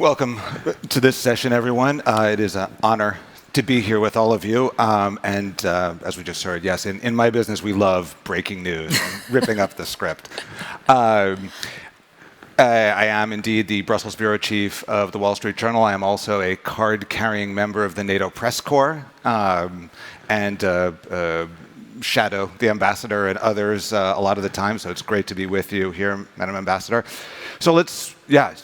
Welcome to this session, everyone. It is an honor to be here with all of you. As we just heard, yes, in my business, we love breaking news and ripping up the script. I am indeed the Brussels bureau chief of the Wall Street Journal. I am also a card-carrying member of the NATO press corps and shadow the ambassador and others a lot of the time. So it's great to be with you here, Madam Ambassador. So let's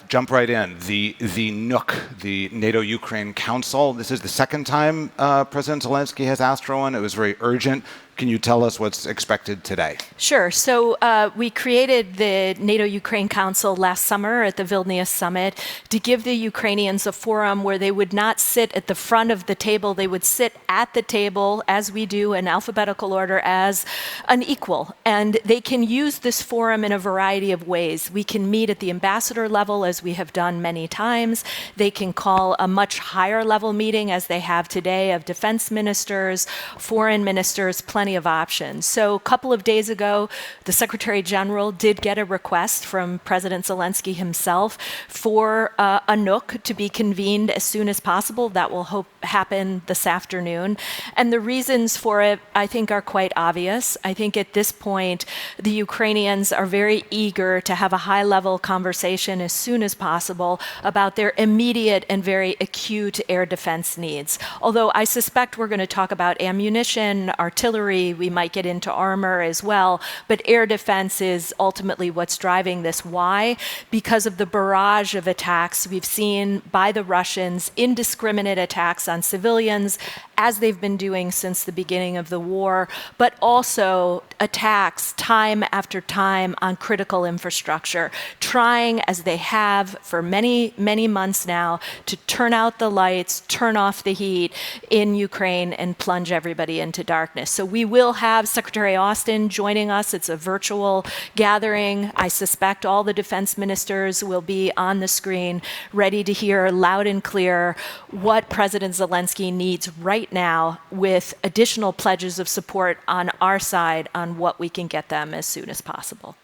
jump right in. The NUC, the NATO-Ukraine Council. This is the second time President Zelensky has asked for one. It was very urgent. Can you tell us what's expected today? Sure. So we created the NATO-Ukraine Council last summer at the Vilnius Summit to give the Ukrainians a forum where they would not sit at the front of the table. They would sit at the table, as we do in alphabetical order, as an equal. And they can use this forum in a variety of ways. We can meet at the ambassador level, as we have done many times. They can call a much higher level meeting, as they have today, of defense ministers, foreign ministers, plenty of options. So a couple of days ago, the Secretary General did get a request from President Zelensky himself for a NUC to be convened as soon as possible. That will happen this afternoon. And the reasons for it, I think, are quite obvious. I think at this point, the Ukrainians are very eager to have a high-level conversation as soon as possible about their immediate and very acute air defense needs. Although I suspect we're going to talk about ammunition, artillery, we might get into armor as well, but air defense is ultimately what's driving this. Why? Because of the barrage of attacks we've seen by the Russians, indiscriminate attacks on civilians, as they've been doing since the beginning of the war, but also attacks time after time on critical infrastructure, trying, as they have for many, many months now, to turn out the lights, turn off the heat in Ukraine and plunge everybody into darkness. So we will have Secretary Austin joining us. It's a virtual gathering. I suspect all the defense ministers will be on the screen, ready to hear loud and clear what President Zelensky needs right now, with additional pledges of support on our side on what we can get them as soon as possible.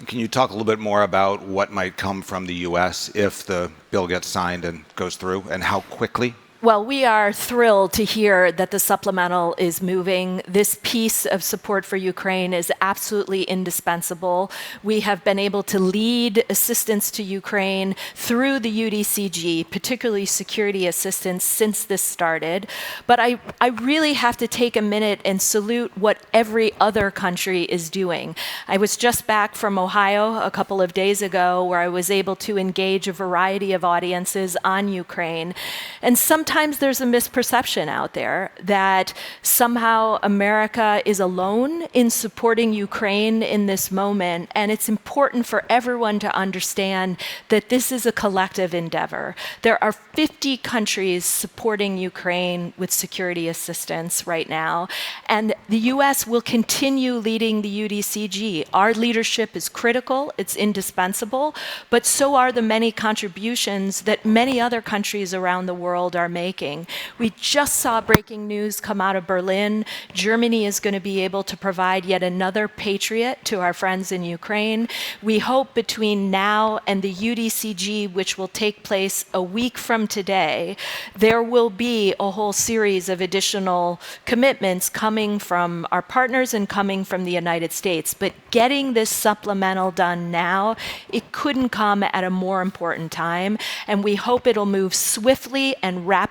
Can you talk a little bit more about what might come from the U.S. if the bill gets signed and goes through, and how quickly? Well, we are thrilled to hear that the supplemental is moving. This piece of support for Ukraine is absolutely indispensable. We have been able to lead assistance to Ukraine through the UDCG, particularly security assistance, since this started. But I really have to take a minute and salute what every other country is doing. I was just back from Ohio a couple of days ago, where I was able to engage a variety of audiences on Ukraine. And sometimes there's a misperception out there that somehow America is alone in supporting Ukraine in this moment. And it's important for everyone to understand that this is a collective endeavor. There are 50 countries supporting Ukraine with security assistance right now. And the U.S. will continue leading the UDCG. Our leadership is critical, it's indispensable, but so are the many contributions that many other countries around the world are making. We just saw breaking news come out of Berlin. Germany is going to be able to provide yet another Patriot to our friends in Ukraine. We hope between now and the UDCG, which will take place a week from today, there will be a whole series of additional commitments coming from our partners and coming from the United States. But getting this supplemental done now, it couldn't come at a more important time. And we hope it'll move swiftly and rapidly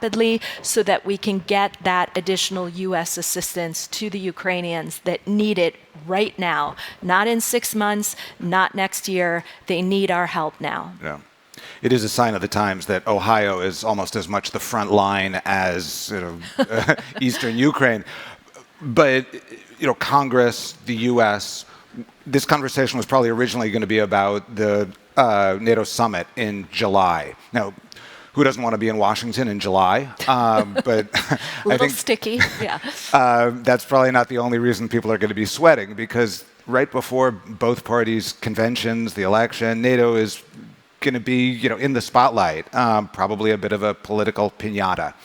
so that we can get that additional U.S. assistance to the Ukrainians that need it right now. Not in 6 months, not next year. They need our help now. Yeah. It is a sign of the times that Ohio is almost as much the front line as eastern Ukraine. But Congress, the U.S., this conversation was probably originally going to be about the NATO summit in July. Now, who doesn't want to be in Washington in July? But I think sticky, yeah. That's probably not the only reason people are going to be sweating, because right before both parties' conventions, the election, NATO is going to be, in the spotlight. Probably a bit of a political piñata.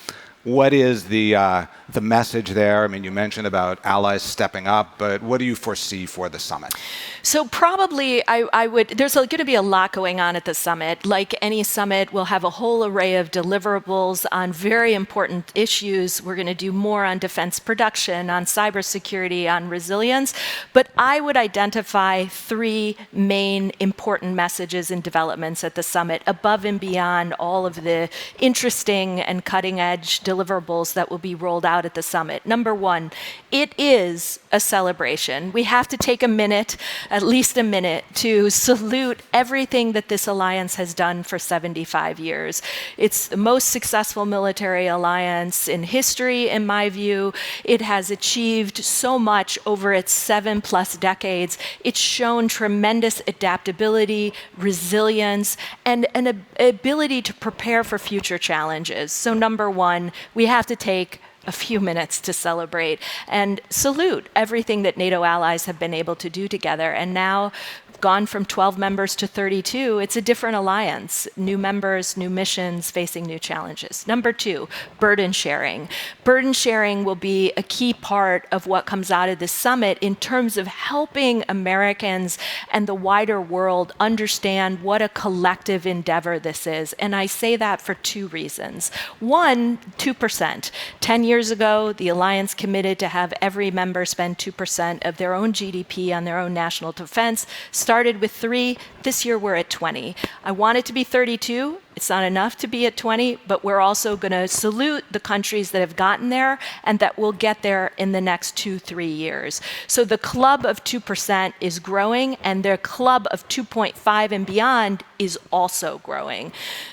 What is the the message there? I mean, you mentioned about allies stepping up, but what do you foresee for the summit? So probably there's going to be a lot going on at the summit. Like any summit, we'll have a whole array of deliverables on very important issues. We're going to do more on defense production, on cybersecurity, on resilience. But I would identify three main important messages and developments at the summit above and beyond all of the interesting and cutting edge deliverables that will be rolled out at the summit. Number one, it is a celebration. We have to take a minute, at least a minute, to salute everything that this alliance has done for 75 years. It's the most successful military alliance in history, in my view. It has achieved so much over its 7+ decades. It's shown tremendous adaptability, resilience, and an ability to prepare for future challenges. So number one, we have to take a few minutes to celebrate and salute everything that NATO allies have been able to do together. And now, gone from 12 members to 32, it's a different alliance. New members, new missions, facing new challenges. Number two, burden sharing. Burden sharing will be a key part of what comes out of this summit in terms of helping Americans and the wider world understand what a collective endeavor this is. And I say that for two reasons. One, 2%. 10 years ago, the alliance committed to have every member spend 2% of their own GDP on their own national defense. Started with 3. This year we're at 20. I want it to be 32. It's not enough to be at 20, but we're also going to salute the countries that have gotten there and that will get there in the next 2-3 years. So the club of 2% is growing, and their club of 2.5 and beyond is also growing.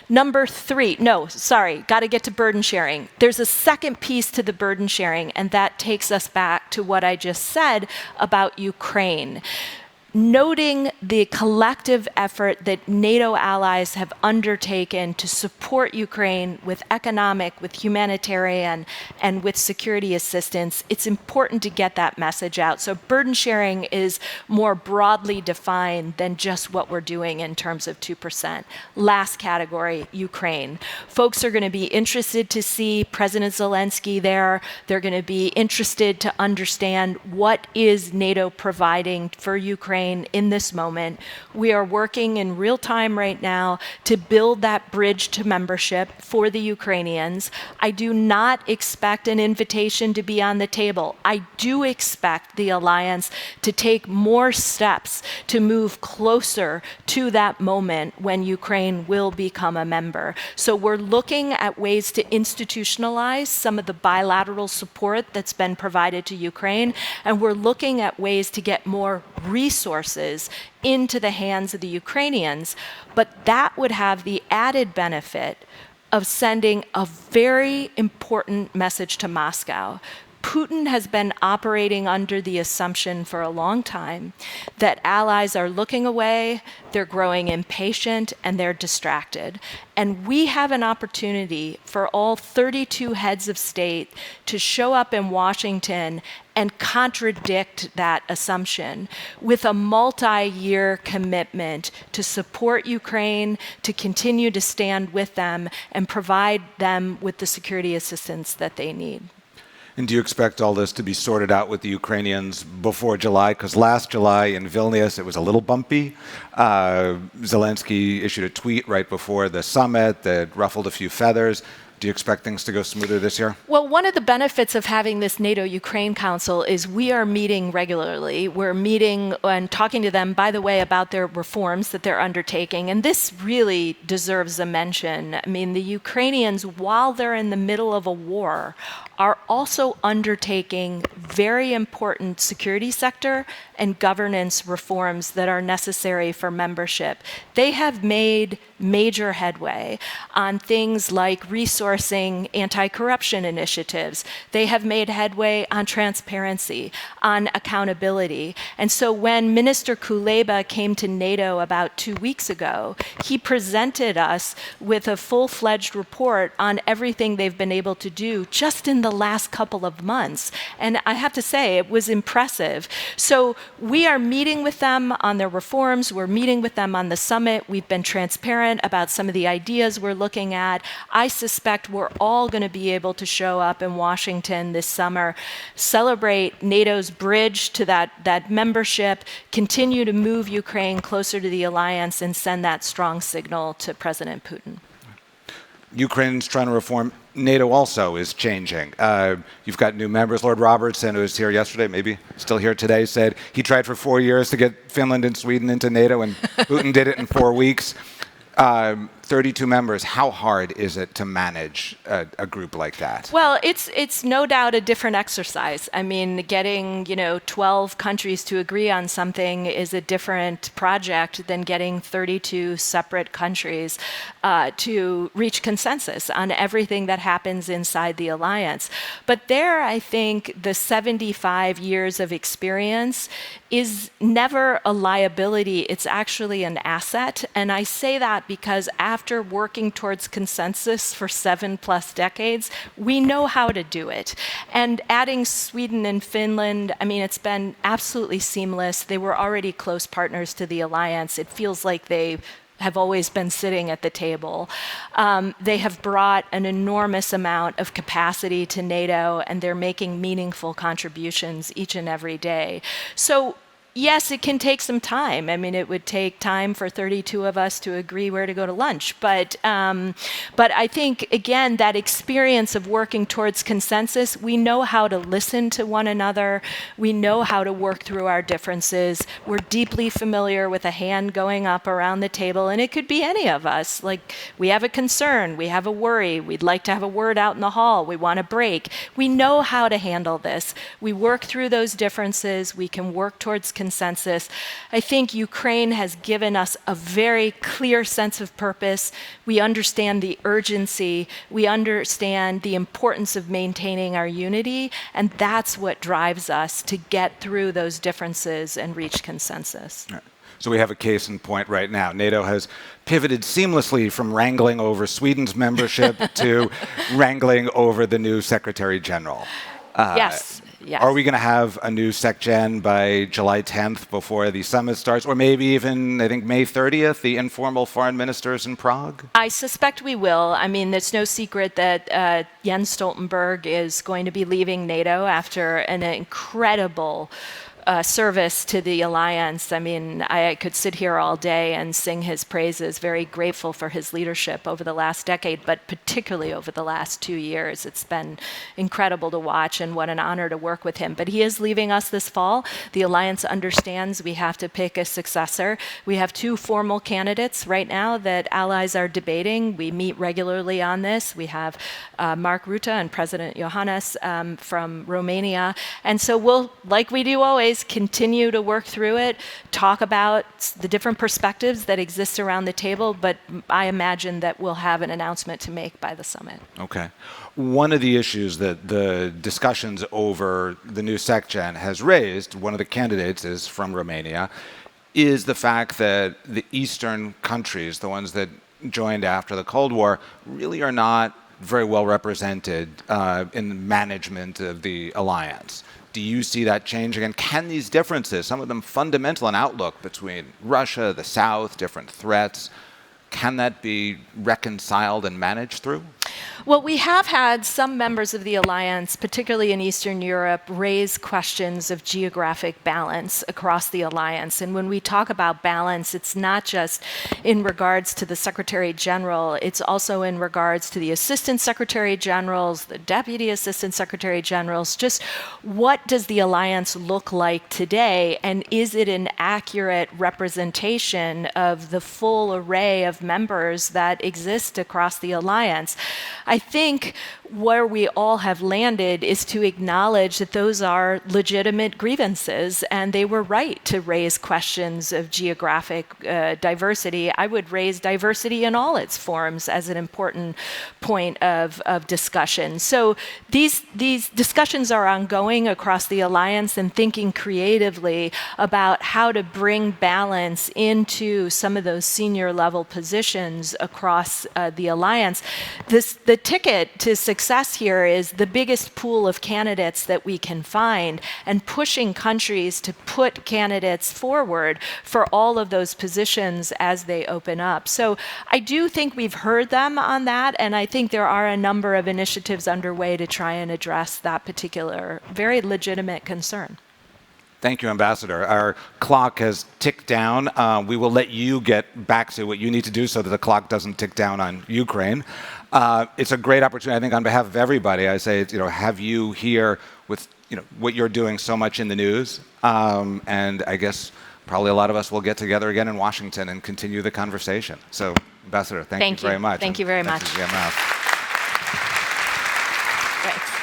Number three, got to get to burden sharing. There's a second piece to the burden sharing, and that takes us back to what I just said about Ukraine. Noting the collective effort that NATO allies have undertaken to support Ukraine with economic, with humanitarian, and with security assistance, it's important to get that message out. So burden sharing is more broadly defined than just what we're doing in terms of 2%. Last category, Ukraine. Folks are going to be interested to see President Zelensky there. They're going to be interested to understand what is NATO providing for Ukraine in this moment. We are working in real time right now to build that bridge to membership for the Ukrainians. I do not expect an invitation to be on the table. I do expect the alliance to take more steps to move closer to that moment when Ukraine will become a member. So we're looking at ways to institutionalize some of the bilateral support that's been provided to Ukraine, and we're looking at ways to get more resources into the hands of the Ukrainians, but that would have the added benefit of sending a very important message to Moscow. Putin has been operating under the assumption for a long time that allies are looking away, they're growing impatient, and they're distracted. And we have an opportunity for all 32 heads of state to show up in Washington and contradict that assumption with a multi-year commitment to support Ukraine, to continue to stand with them, and provide them with the security assistance that they need. And do you expect all this to be sorted out with the Ukrainians before July? Because last July in Vilnius, it was a little bumpy. Zelensky issued a tweet right before the summit that ruffled a few feathers. Do you expect things to go smoother this year? Well, one of the benefits of having this NATO-Ukraine Council is we are meeting regularly. We're meeting and talking to them, by the way, about their reforms that they're undertaking. And this really deserves a mention. I mean, the Ukrainians, while they're in the middle of a war, are also undertaking very important security sector and governance reforms that are necessary for membership. They have made major headway on things like resourcing anti-corruption initiatives. They have made headway on transparency, on accountability. And so when Minister Kuleba came to NATO about 2 weeks ago, he presented us with a full-fledged report on everything they've been able to do just in the last couple of months. And I have to say, it was impressive. So we are meeting with them on their reforms. We're meeting with them on the summit. We've been transparent transparent about some of the ideas we're looking at. I suspect we're all going to be able to show up in Washington this summer, celebrate NATO's bridge to that membership, continue to move Ukraine closer to the alliance, and send that strong signal to President Putin. Ukraine's trying to reform. NATO also is changing. You've got new members. Lord Robertson, who was here yesterday, maybe still here today, said he tried for 4 years to get Finland and Sweden into NATO, and Putin did it in 4 weeks. 32 members. How hard is it to manage a group like that? Well, it's no doubt a different exercise. I mean, getting 12 countries to agree on something is a different project than getting 32 separate countries to reach consensus on everything that happens inside the alliance. But there, I think the 75 years of experience is never a liability. It's actually an asset. And I say that because after working towards consensus for 7+ decades, we know how to do it. And adding Sweden and Finland, I mean, it's been absolutely seamless. They were already close partners to the alliance. It feels like they have always been sitting at the table. They have brought an enormous amount of capacity to NATO, and they're making meaningful contributions each and every day. So yes, it can take some time. I mean, it would take time for 32 of us to agree where to go to lunch. But I think, again, that experience of working towards consensus, we know how to listen to one another. We know how to work through our differences. We're deeply familiar with a hand going up around the table, and it could be any of us. Like, we have a concern, we have a worry, we'd like to have a word out in the hall, we want a break. We know how to handle this. We work through those differences. We can work towards consensus. I think Ukraine has given us a very clear sense of purpose. We understand the urgency. We understand the importance of maintaining our unity, and that's what drives us to get through those differences and reach consensus. Right. So we have a case in point right now. NATO has pivoted seamlessly from wrangling over Sweden's membership to wrangling over the new Secretary General. Yes. Yes. Are we going to have a new SecGen by July 10th before the summit starts? Or maybe even, I think, May 30th, the informal foreign ministers in Prague? I suspect we will. I mean, it's no secret that Jens Stoltenberg is going to be leaving NATO after an incredible service to the alliance. I mean, I could sit here all day and sing his praises, very grateful for his leadership over the last decade, but particularly over the last 2 years. It's been incredible to watch, and what an honor to work with him. But he is leaving us this fall. The alliance understands we have to pick a successor. We have 2 formal candidates right now that allies are debating. We meet regularly on this. We have Mark Rutte and President Johannes from Romania. And so we'll, like we do always, continue to work through it, talk about the different perspectives that exist around the table, but I imagine that we'll have an announcement to make by the summit. Okay. One of the issues that the discussions over the new SecGen has raised, one of the candidates is from Romania, is the fact that the Eastern countries, the ones that joined after the Cold War, really are not very well represented in the management of the alliance. Do you see that changing? And can these differences, some of them fundamental in outlook between Russia, the South, different threats, can that be reconciled and managed through? Well, we have had some members of the alliance, particularly in Eastern Europe, raise questions of geographic balance across the alliance. And when we talk about balance, it's not just in regards to the Secretary General, it's also in regards to the Assistant Secretary Generals, the Deputy Assistant Secretary Generals. Just what does the alliance look like today? And is it an accurate representation of the full array of members that exist across the alliance? I think where we all have landed is to acknowledge that those are legitimate grievances, and they were right to raise questions of geographic diversity. I would raise diversity in all its forms as an important point of discussion. So these discussions are ongoing across the alliance, and thinking creatively about how to bring balance into some of those senior level positions across the alliance. The the ticket to success here is the biggest pool of candidates that we can find, and pushing countries to put candidates forward for all of those positions as they open up. So I do think we've heard them on that, and I think there are a number of initiatives underway to try and address that particular very legitimate concern. Thank you, Ambassador. Our clock has ticked down. We will let you get back to what you need to do so that the clock doesn't tick down on Ukraine. It's a great opportunity, I think, on behalf of everybody. I say, have you here with what you're doing so much in the news, and I guess probably a lot of us will get together again in Washington and continue the conversation. So, Ambassador, thank you very much. Thank you very much. Thanks again, Ralph. Great.